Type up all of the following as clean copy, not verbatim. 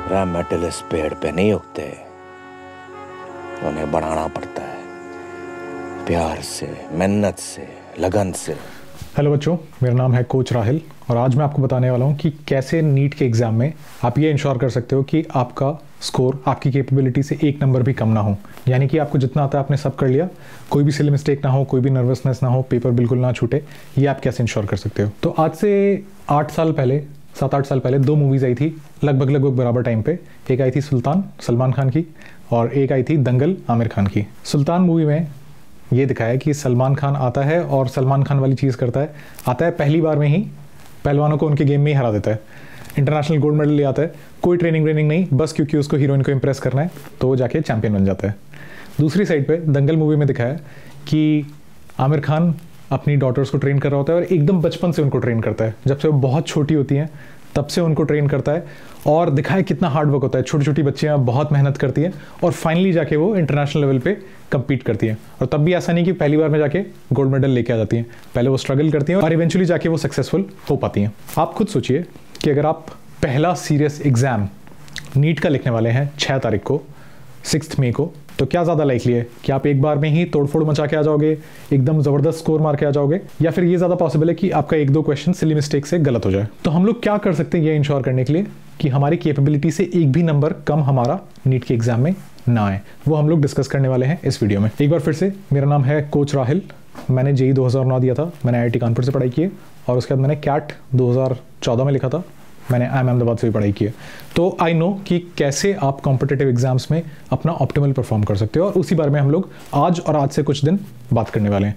Metal इस पेड़ पे नहीं उगते, उन्हें बढ़ाना पड़ता है प्यार से, मेहनत से, लगन से। हेलो बच्चों, मेरा नाम है कोच राहिल और आज मैं आपको बताने वाला हूँ कि कैसे नीट के एग्ज़ाम में आप ये इंश्योर कर सकते हो कि आपका स्कोर आपकी कैपेबिलिटी से एक नंबर भी कम ना हो। यानी कि आपको जितना आता है आपने सब कर लिया, कोई भी सिली मिस्टेक ना हो, कोई भी नर्वसनेस ना हो, पेपर बिल्कुल ना छूटे। ये आप कैसे इंश्योर कर सकते हो? तो आज से 7-8 साल पहले 2 मूवीज़ आई थी लगभग बराबर टाइम पे। एक आई थी सुल्तान सलमान खान की और एक आई थी दंगल आमिर खान की। सुल्तान मूवी में ये दिखाया कि सलमान खान आता है और सलमान खान वाली चीज़ करता है, आता है पहली बार में ही पहलवानों को उनके गेम में ही हरा देता है, इंटरनेशनल गोल्ड मेडल ले आता है, कोई ट्रेनिंग नहीं, बस क्योंकि उसको हीरोइन को इम्प्रेस करना है तो वो जाके चैंपियन बन जाता है। दूसरी साइड पे दंगल मूवी में दिखाया कि आमिर खान अपनी डॉटर्स को ट्रेन कर रहा होता है और एकदम बचपन से उनको ट्रेन करता है, जब से वो बहुत छोटी होती हैं तब से उनको ट्रेन करता है और दिखाया कितना हार्ड वर्क होता है। छोटी छोटी बच्चियाँ बहुत मेहनत करती हैं और फाइनली जाके वो इंटरनेशनल लेवल पे कम्पीट करती हैं। और तब भी ऐसा नहीं कि पहली बार में जाके गोल्ड मेडल लेके आ जाती हैं, पहले वो स्ट्रगल करती हैं और इवेंचुअली जाके वो सक्सेसफुल हो पाती हैं। आप खुद सोचिए कि अगर आप पहला सीरियस एग्ज़ाम नीट का लिखने वाले हैं 6 तारीख को, 6 मई को, तो क्या ज़्यादा लाइकली है कि आप एक बार में ही तोड़फोड़ मचा के आ जाओगे, एकदम ज़बरदस्त स्कोर मार के आ जाओगे, या फिर ये ज़्यादा पॉसिबल है कि आपका 1-2 क्वेश्चन सिली मिस्टेक से गलत हो जाए? तो हम लोग क्या कर सकते हैं ये इंश्योर करने के लिए कि हमारी कैपेबिलिटी से एक भी नंबर कम हमारा नीट के एग्जाम में ना आए? वो हम लोग डिस्कस करने वाले हैं इस वीडियो में। एक बार फिर से, मेरा नाम है कोच राहिल। मैंने जेई 2009 दिया था, मैंने IIT कानपुर से पढ़ाई की है और उसके बाद मैंने कैट 2014 में लिखा था, मैंने IIM अहमदाबाद से भी पढ़ाई की है। तो आई नो कि कैसे आप कॉम्पिटिटिव एग्जाम्स में अपना ऑप्टिमल परफॉर्म कर सकते हो और उसी बारे में हम लोग आज से कुछ दिन बात करने वाले हैं।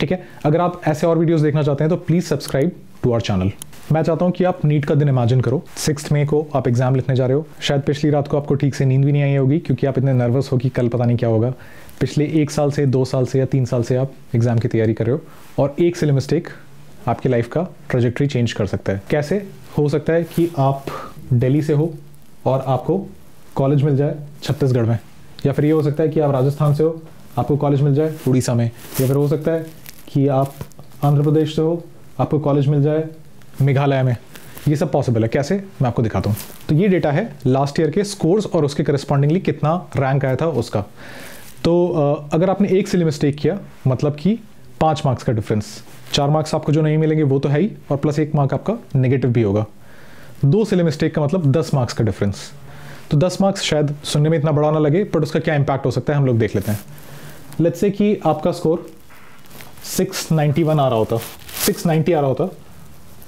ठीक है, अगर आप ऐसे और वीडियोस देखना चाहते हैं तो please subscribe to our channel. मैं चाहता हूं कि आप नीट का दिन इमेजिन करो, 6 मई को आप एग्जाम लिखने जा रहे हो। शायद पिछली रात को आपको ठीक से नींद भी नहीं आई होगी क्योंकि आप इतने नर्वस हो कि कल पता नहीं क्या होगा। पिछले 1 साल से, 2 साल से या 3 साल से आप एग्जाम की तैयारी कर रहे हो और एक सिली मिस्टेक आपकी लाइफ का ट्रेजेक्ट्री चेंज कर सकता है। कैसे हो सकता है कि आप दिल्ली से हो और आपको कॉलेज मिल जाए छत्तीसगढ़ में, या फिर ये हो सकता है कि आप राजस्थान से हो, आपको कॉलेज मिल जाए उड़ीसा में, या फिर हो सकता है कि आप आंध्र प्रदेश से हो, आपको कॉलेज मिल जाए मेघालय में। ये सब पॉसिबल है। कैसे, मैं आपको दिखाता हूँ। तो ये डेटा है लास्ट ईयर के स्कोर्स और उसके करस्पॉन्डिंगली कितना रैंक आया था उसका। तो अगर आपने एक सिली मिस्टेक किया मतलब कि 5 मार्क्स का डिफरेंस, 4 मार्क्स आपको जो नहीं मिलेंगे वो तो है ही और प्लस 1 मार्क आपका नेगेटिव भी होगा। 2 सिली मिस्टेक का मतलब 10 मार्क्स का डिफरेंस। तो 10 मार्क्स शायद सुनने में इतना बड़ा ना लगे, बट उसका क्या इंपैक्ट हो सकता है हम लोग देख लेते हैं। लेट्स से कि आपका स्कोर 691 आ रहा होता, 690 आ रहा होता,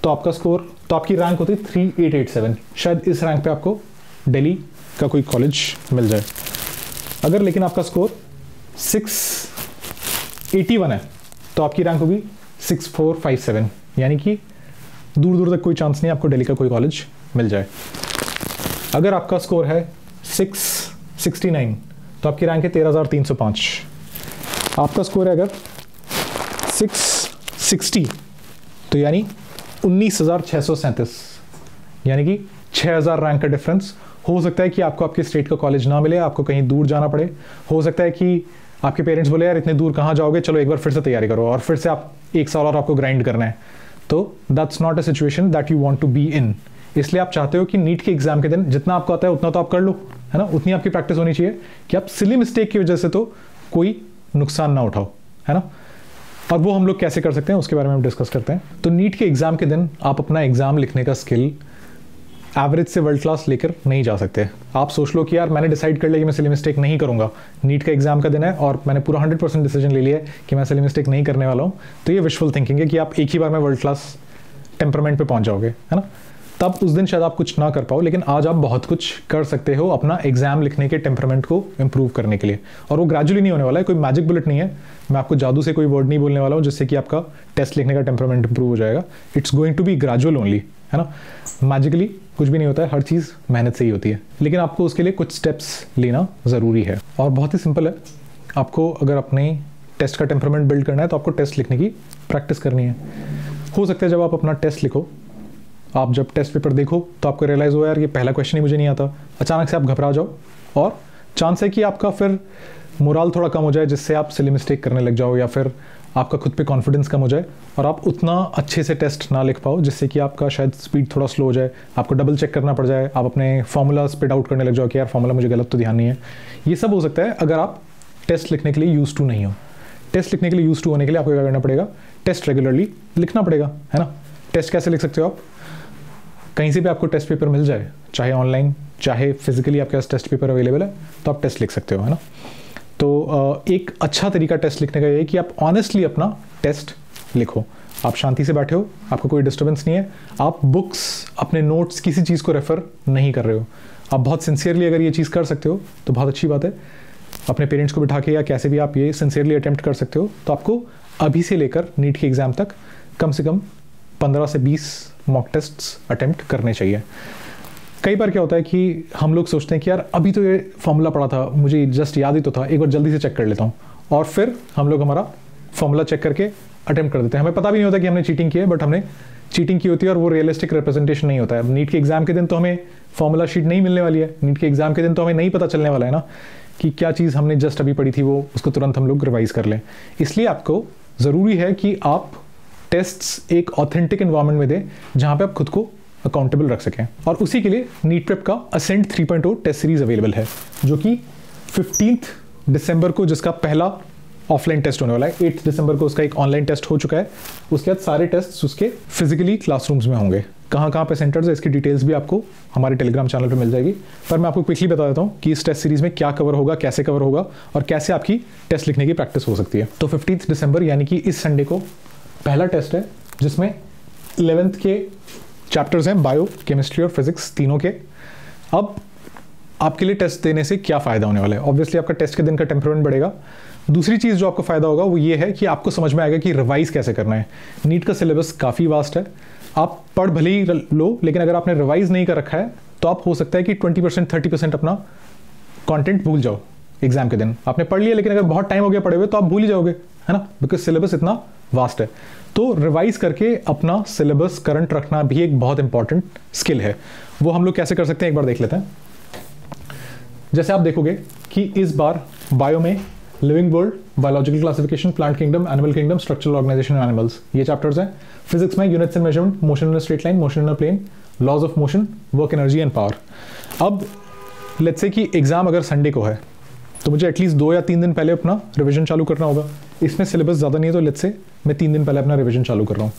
तो आपका स्कोर, तो आपकी रैंक होती 3887। शायद इस रैंक पे आपको दिल्ली का कोई कॉलेज मिल जाए। अगर लेकिन आपका स्कोर 681 है तो आपकी रैंक होगी 6457, यानी कि दूर दूर तक कोई चांस नहीं आपको दिल्ली का कोई कॉलेज मिल जाए। अगर आपका स्कोर है 669 तो आपकी रैंक है 13305। आपका स्कोर है अगर 660 तो यानी 19637, यानी कि 6000 रैंक का डिफरेंस। हो सकता है कि आपको आपके स्टेट का कॉलेज ना मिले, आपको कहीं दूर जाना पड़े। हो सकता है कि आपके पेरेंट्स बोले यार इतने दूर कहाँ जाओगे, चलो एक बार फिर से तैयारी करो, और फिर से आप 1 साल और आपको ग्राइंड करना है। तो that's not a situation that you want to be in. इसलिए आप चाहते हो कि नीट के एग्जाम के दिन जितना आपको आता है उतना तो आप कर लो, है ना, उतनी आपकी प्रैक्टिस होनी चाहिए कि आप सिली मिस्टेक की वजह से तो कोई नुकसान ना उठाओ, है ना। और वो हम लोग कैसे कर सकते हैं उसके बारे में हम डिस्कस करते हैं। तो नीट के एग्जाम के दिन आप अपना एग्जाम लिखने का स्किल एवरेज से वर्ल्ड क्लास लेकर नहीं जा सकते। आप सोच लो कि यार मैंने डिसाइड कर लिया कि मैं सिली मिस्टेक नहीं करूंगा, नीट का एग्जाम का दिन है और मैंने पूरा 100% डिसीजन ले लिया है कि मैं सिली मिस्टेक नहीं करने वाला हूं, तो ये विजुअल थिंकिंग है कि आप एक ही बार में वर्ल्ड क्लास टेम्परामेंट पे पहुंच जाओगे, है ना। तब उस दिन शायद आप कुछ ना कर पाओ, लेकिन आज आप बहुत कुछ कर सकते हो अपना एग्जाम लिखने के टेम्परामेंट को इंप्रूव करने के लिए। और वो ग्रेजुअली नहीं होने वाला है, कोई मैजिक बुलेट नहीं है, मैं आपको जादू से कोई वर्ड नहीं बोलने वाला हूँ जिससे कि आपका टेस्ट लिखने का टेम्परामेंट इंप्रूव हो जाएगा। It's going to be gradual only, है ना। मैजिकली कुछ भी नहीं होता है, हर चीज़ मेहनत से ही होती है, लेकिन आपको उसके लिए कुछ स्टेप्स लेना ज़रूरी है। और बहुत ही सिंपल है, आपको अगर अपने टेस्ट का टेम्परामेंट बिल्ड करना है तो आपको टेस्ट लिखने की प्रैक्टिस करनी है। हो सकता है जब आप अपना टेस्ट लिखो, आप जब टेस्ट पेपर देखो तो आपको रियलाइज़ हो यार ये पहला क्वेश्चन ही मुझे नहीं आता, अचानक से आप घबरा जाओ और चांस है कि आपका फिर मोराल थोड़ा कम हो जाए, जिससे आप सिली मिस्टेक करने लग जाओ या फिर आपका खुद पे कॉन्फिडेंस कम हो जाए और आप उतना अच्छे से टेस्ट ना लिख पाओ, जिससे कि आपका शायद स्पीड थोड़ा स्लो हो जाए, आपको डबल चेक करना पड़ जाए, आप अपने फॉर्मूलाज पे डाउट करने लग जाओ कि यार फॉर्मूला मुझे गलत तो ध्यान नहीं है। ये सब हो सकता है अगर आप टेस्ट लिखने के लिए यूज टू नहीं हो। टेस्ट लिखने के लिए यूज टू होने के लिए आपको क्या करना पड़ेगा, टेस्ट रेगुलरली लिखना पड़ेगा, है ना। टेस्ट कैसे लिख सकते हो आप, कहीं से भी आपको टेस्ट पेपर मिल जाए, चाहे ऑनलाइन चाहे फिजिकली आपके पास टेस्ट पेपर अवेलेबल है, तो आप टेस्ट लिख सकते हो, है ना। तो एक अच्छा तरीका टेस्ट लिखने का ये है कि आप ऑनेस्टली अपना टेस्ट लिखो। आप शांति से बैठे हो, आपको कोई डिस्टर्बेंस नहीं है, आप बुक्स, अपने नोट्स, किसी चीज़ को रेफर नहीं कर रहे हो। आप बहुत सिंसियरली अगर ये चीज़ कर सकते हो तो बहुत अच्छी बात है। अपने पेरेंट्स को बिठा के या कैसे भी आप ये सिंसियरली अटेम्प्ट कर सकते हो। तो आपको अभी से लेकर नीट के एग्ज़ाम तक कम से कम 15 से 20 मॉक टेस्ट्स अटेम्प्ट करने चाहिए। कई बार क्या होता है कि हम लोग सोचते हैं कि यार अभी तो ये फॉर्मूला पड़ा था, मुझे जस्ट याद ही तो था, एक बार जल्दी से चेक कर लेता हूँ, और फिर हम लोग हमारा फॉर्मूला चेक करके अटेम्प्ट कर देते हैं। हमें पता भी नहीं होता कि हमने चीटिंग की है, बट हमने चीटिंग की होती है और वो रियलिस्टिक रिप्रेजेंटेशन नहीं होता है। नीट के एग्जाम के दिन तो हमें फॉर्मूला शीट नहीं मिलने वाली है, नीट के एग्जाम के दिन तो हमें नहीं पता चलने वाला है ना कि क्या चीज़ हमने जस्ट अभी पढ़ी थी वो उसको तुरंत हम लोग रिवाइज कर लें। इसलिए आपको ज़रूरी है कि आप टेस्ट्स एक ऑथेंटिक एनवायरनमेंट में दें जहाँ पे आप खुद को अकाउंटेबल रख सकें। और उसी के लिए नीट प्रेप का असेंट 3.0 टेस्ट सीरीज अवेलेबल है, जो कि 15 दिसंबर को जिसका पहला ऑफलाइन टेस्ट होने वाला है। 8 दिसंबर को उसका एक ऑनलाइन टेस्ट हो चुका है, उसके बाद सारे टेस्ट उसके फिजिकली क्लासरूम्स में होंगे। कहाँ कहाँ पे सेंटर्स है इसकी डिटेल्स भी आपको हमारे टेलीग्राम चैनल पे मिल जाएगी। पर मैं आपको क्विकली बता देता हूँ कि इस टेस्ट सीरीज में क्या कवर होगा, कैसे कवर होगा और कैसे आपकी टेस्ट लिखने की प्रैक्टिस हो सकती है। तो 15 दिसंबर यानी कि इस संडे को पहला टेस्ट है, जिसमें 11th के चैप्टर्स हैं, बायो, केमिस्ट्री और फिजिक्स तीनों के। अब आपके लिए टेस्ट देने से क्या फ़ायदा होने वाला है, ऑब्वियसली आपका टेस्ट के दिन का टेम्परामेंट बढ़ेगा। दूसरी चीज़ जो आपको फ़ायदा होगा वो ये है कि आपको समझ में आएगा कि रिवाइज कैसे करना है। नीट का सिलेबस काफ़ी वास्ट है, आप पढ़ भले ही लो, लेकिन अगर आपने रिवाइज नहीं कर रखा है तो आप हो सकता है कि 20% 30% अपना कॉन्टेंट भूल जाओ एग्जाम के दिन। आपने पढ़ लिया लेकिन अगर बहुत टाइम हो गया पढ़े हुए तो आप भूल ही जाओगे, है ना, बिकॉज सिलेबस इतना वास्ट है। तो रिवाइज करके अपना सिलेबस करंट रखना भी एक बहुत इंपॉर्टेंट स्किल है। वो हम लोग कैसे कर सकते हैं एक बार देख लेते हैं। जैसे आप देखोगे कि इस बार बायो में living world, biological classification, plant kingdom, animal kingdom, structural organisation and animals, ये चैप्टर्स हैं। फिजिक्स में units and measurement, motion in a straight line, motion in a plane, laws of motion, work energy and power. अब let's say कि exam अगर Sunday को है तो मुझे एटलीस्ट 2 या 3 दिन पहले अपना रिवीजन चालू करना होगा। इसमें सिलेबस ज़्यादा नहीं है तो लेट्स से मैं 3 दिन पहले अपना रिवीजन चालू कर रहा हूँ।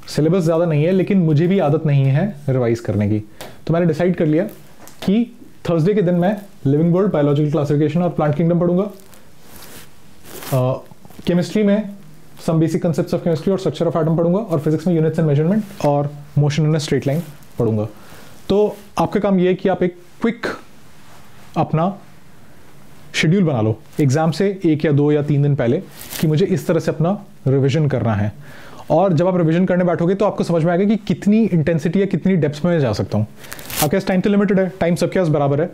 सिलेबस ज़्यादा नहीं है लेकिन मुझे भी आदत नहीं है रिवाइज करने की, तो मैंने डिसाइड कर लिया कि थर्सडे के दिन मैं लिविंग वर्ल्ड, बायोलॉजिकल क्लासिफिकेशन और प्लांट किंगडम पढ़ूंगा। केमिस्ट्री में some basic concepts of chemistry और स्ट्रक्चर ऑफ एटम पढ़ूंगा, और फिजिक्स में यूनिट्स एंड मेजरमेंट और motion in a straight line पढ़ूंगा। तो आपका काम ये है कि आप एक क्विक अपना शेड्यूल बना लो एग्जाम से 1 या 2 या 3 दिन पहले कि मुझे इस तरह से अपना रिवीजन करना है। और जब आप रिवीजन करने बैठोगे तो आपको समझ में आएगा कि कितनी इंटेंसिटी या कितनी डेप्थ में मैं जा सकता हूँ। आपके पास टाइम तो लिमिटेड है, टाइम सबके पास बराबर है।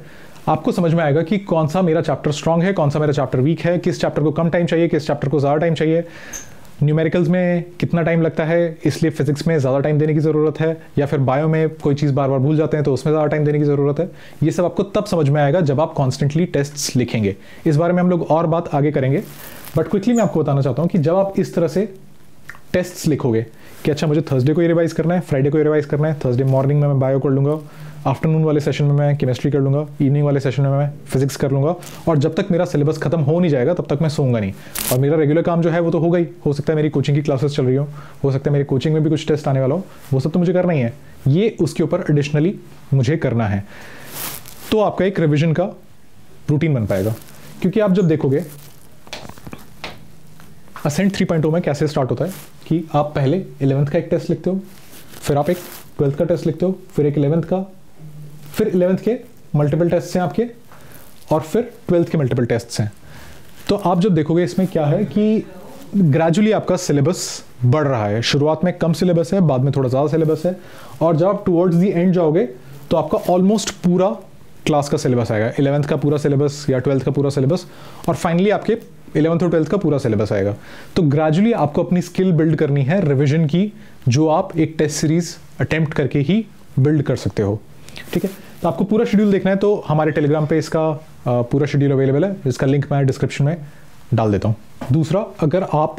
आपको समझ में आएगा कि कौन सा मेरा चैप्टर स्ट्रांग है, कौन सा मेरा चैप्टर वीक है, किस चैप्टर को कम टाइम चाहिए, किस चैप्टर को ज़्यादा टाइम चाहिए, न्यूमेरिकल्स में कितना टाइम लगता है, इसलिए फिजिक्स में ज़्यादा टाइम देने की ज़रूरत है, या फिर बायो में कोई चीज़ बार बार भूल जाते हैं तो उसमें ज़्यादा टाइम देने की ज़रूरत है। ये सब आपको तब समझ में आएगा जब आप कॉन्स्टेंटली टेस्ट्स लिखेंगे। इस बारे में हम लोग और बात आगे करेंगे, बट क्विकली मैं आपको बताना चाहता हूँ कि जब आप इस तरह से टेस्ट्स लिखोगे कि अच्छा मुझे थर्सडे को ये रिवाइज करना है, फ्राइडे को ये रिवाइज करना है, थर्सडे मॉर्निंग में मैं बायो कर लूँगा, आफ्टरनून वाले सेशन में मैं केमिस्ट्री कर लूँगा, इवनिंग वाले सेशन में मैं फिजिक्स कर लूँगा, और जब तक मेरा सिलेबस खत्म हो नहीं जाएगा तब तक मैं सोऊंगा नहीं। और मेरा रेगुलर काम जो है वो तो होगा ही, हो सकता है मेरी कोचिंग की क्लासेस चल रही हो सकता है मेरी कोचिंग में भी कुछ टेस्ट आने वाला हो, वो सब तो मुझे करना ही है। ये उसके ऊपर एडिशनली मुझे करना है, तो आपका एक रिविजन का रूटीन बन पाएगा। क्योंकि आप जब देखोगे असेंट 3.0 में कैसे स्टार्ट होता है कि आप पहले 11th का एक टेस्ट लिखते हो, फिर आप एक 12th का टेस्ट लिखते हो, फिर एक 11th का, फिर 11th के मल्टीपल टेस्ट हैं आपके, और फिर 12th के मल्टीपल टेस्ट हैं। तो आप जब देखोगे इसमें क्या है कि ग्रेजुअली आपका सिलेबस बढ़ रहा है। शुरुआत में कम सिलेबस है, बाद में थोड़ा ज़्यादा सिलेबस है, और जब आप टुवर्ड्स दी एंड जाओगे तो आपका ऑलमोस्ट पूरा क्लास का सिलेबस आएगा, 11th का पूरा सिलेबस या 12th का पूरा सिलेबस, और फाइनली आपके 11th और 12th का पूरा सिलेबस आएगा। तो ग्रेजुअली आपको अपनी स्किल बिल्ड करनी है रिविजन की, जो आप एक टेस्ट सीरीज अटेम्प्ट करके ही बिल्ड कर सकते हो। ठीक है, तो आपको पूरा शेड्यूल देखना है तो हमारे टेलीग्राम पे इसका पूरा शेड्यूल अवेलेबल है, इसका लिंक मैं डिस्क्रिप्शन में डाल देता हूँ। दूसरा, अगर आप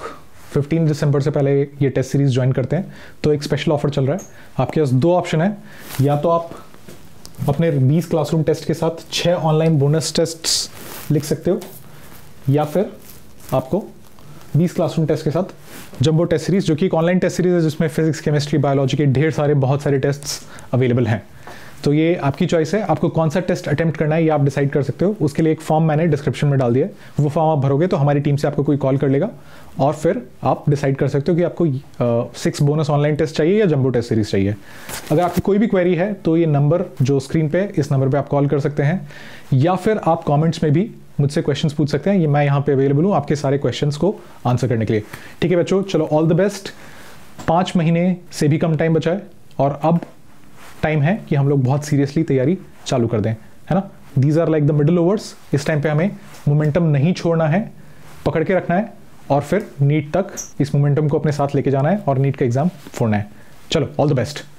15 दिसंबर से पहले ये टेस्ट सीरीज ज्वाइन करते हैं तो एक स्पेशल ऑफर चल रहा है। आपके पास दो ऑप्शन है, या तो आप अपने 20 क्लासरूम टेस्ट के साथ 6 ऑनलाइन बोनस टेस्ट्स लिख सकते हो, या फिर आपको 20 क्लासरूम टेस्ट के साथ जंबो टेस्ट सीरीज, जो कि एक ऑनलाइन टेस्ट सीरीज है जिसमें फिजिक्स, केमिस्ट्री, बायोलॉजी के बहुत सारे टेस्ट्स अवेलेबल हैं। तो ये आपकी चॉइस है, आपको कौन सा टेस्ट अटेम्प्ट करना है ये आप डिसाइड कर सकते हो। उसके लिए एक फॉर्म मैंने डिस्क्रिप्शन में डाल दिया है, वो फॉर्म आप भरोगे तो हमारी टीम से आपको कोई कॉल कर लेगा और फिर आप डिसाइड कर सकते हो कि आपको 6 बोनस ऑनलाइन टेस्ट चाहिए या जंबो टेस्ट सीरीज चाहिए। अगर आपकी कोई भी क्वेरी है तो ये नंबर जो स्क्रीन पे, इस नंबर पे आप कॉल कर सकते हैं, या फिर आप कमेंट्स में भी मुझसे क्वेश्चंस पूछ सकते हैं। ये मैं यहाँ पे अवेलेबल हूँ आपके सारे क्वेश्चंस को आंसर करने के लिए। ठीक है बच्चों, चलो ऑल द बेस्ट। 5 महीने से भी कम टाइम बचा है और अब टाइम है कि हम लोग बहुत सीरियसली तैयारी चालू कर दें, है ना। These are like the middle overs. इस टाइम पे हमें मोमेंटम नहीं छोड़ना है, पकड़ के रखना है और फिर नीट तक इस मोमेंटम को अपने साथ लेके जाना है और नीट का एग्जाम फोड़ना है। चलो ऑल द बेस्ट।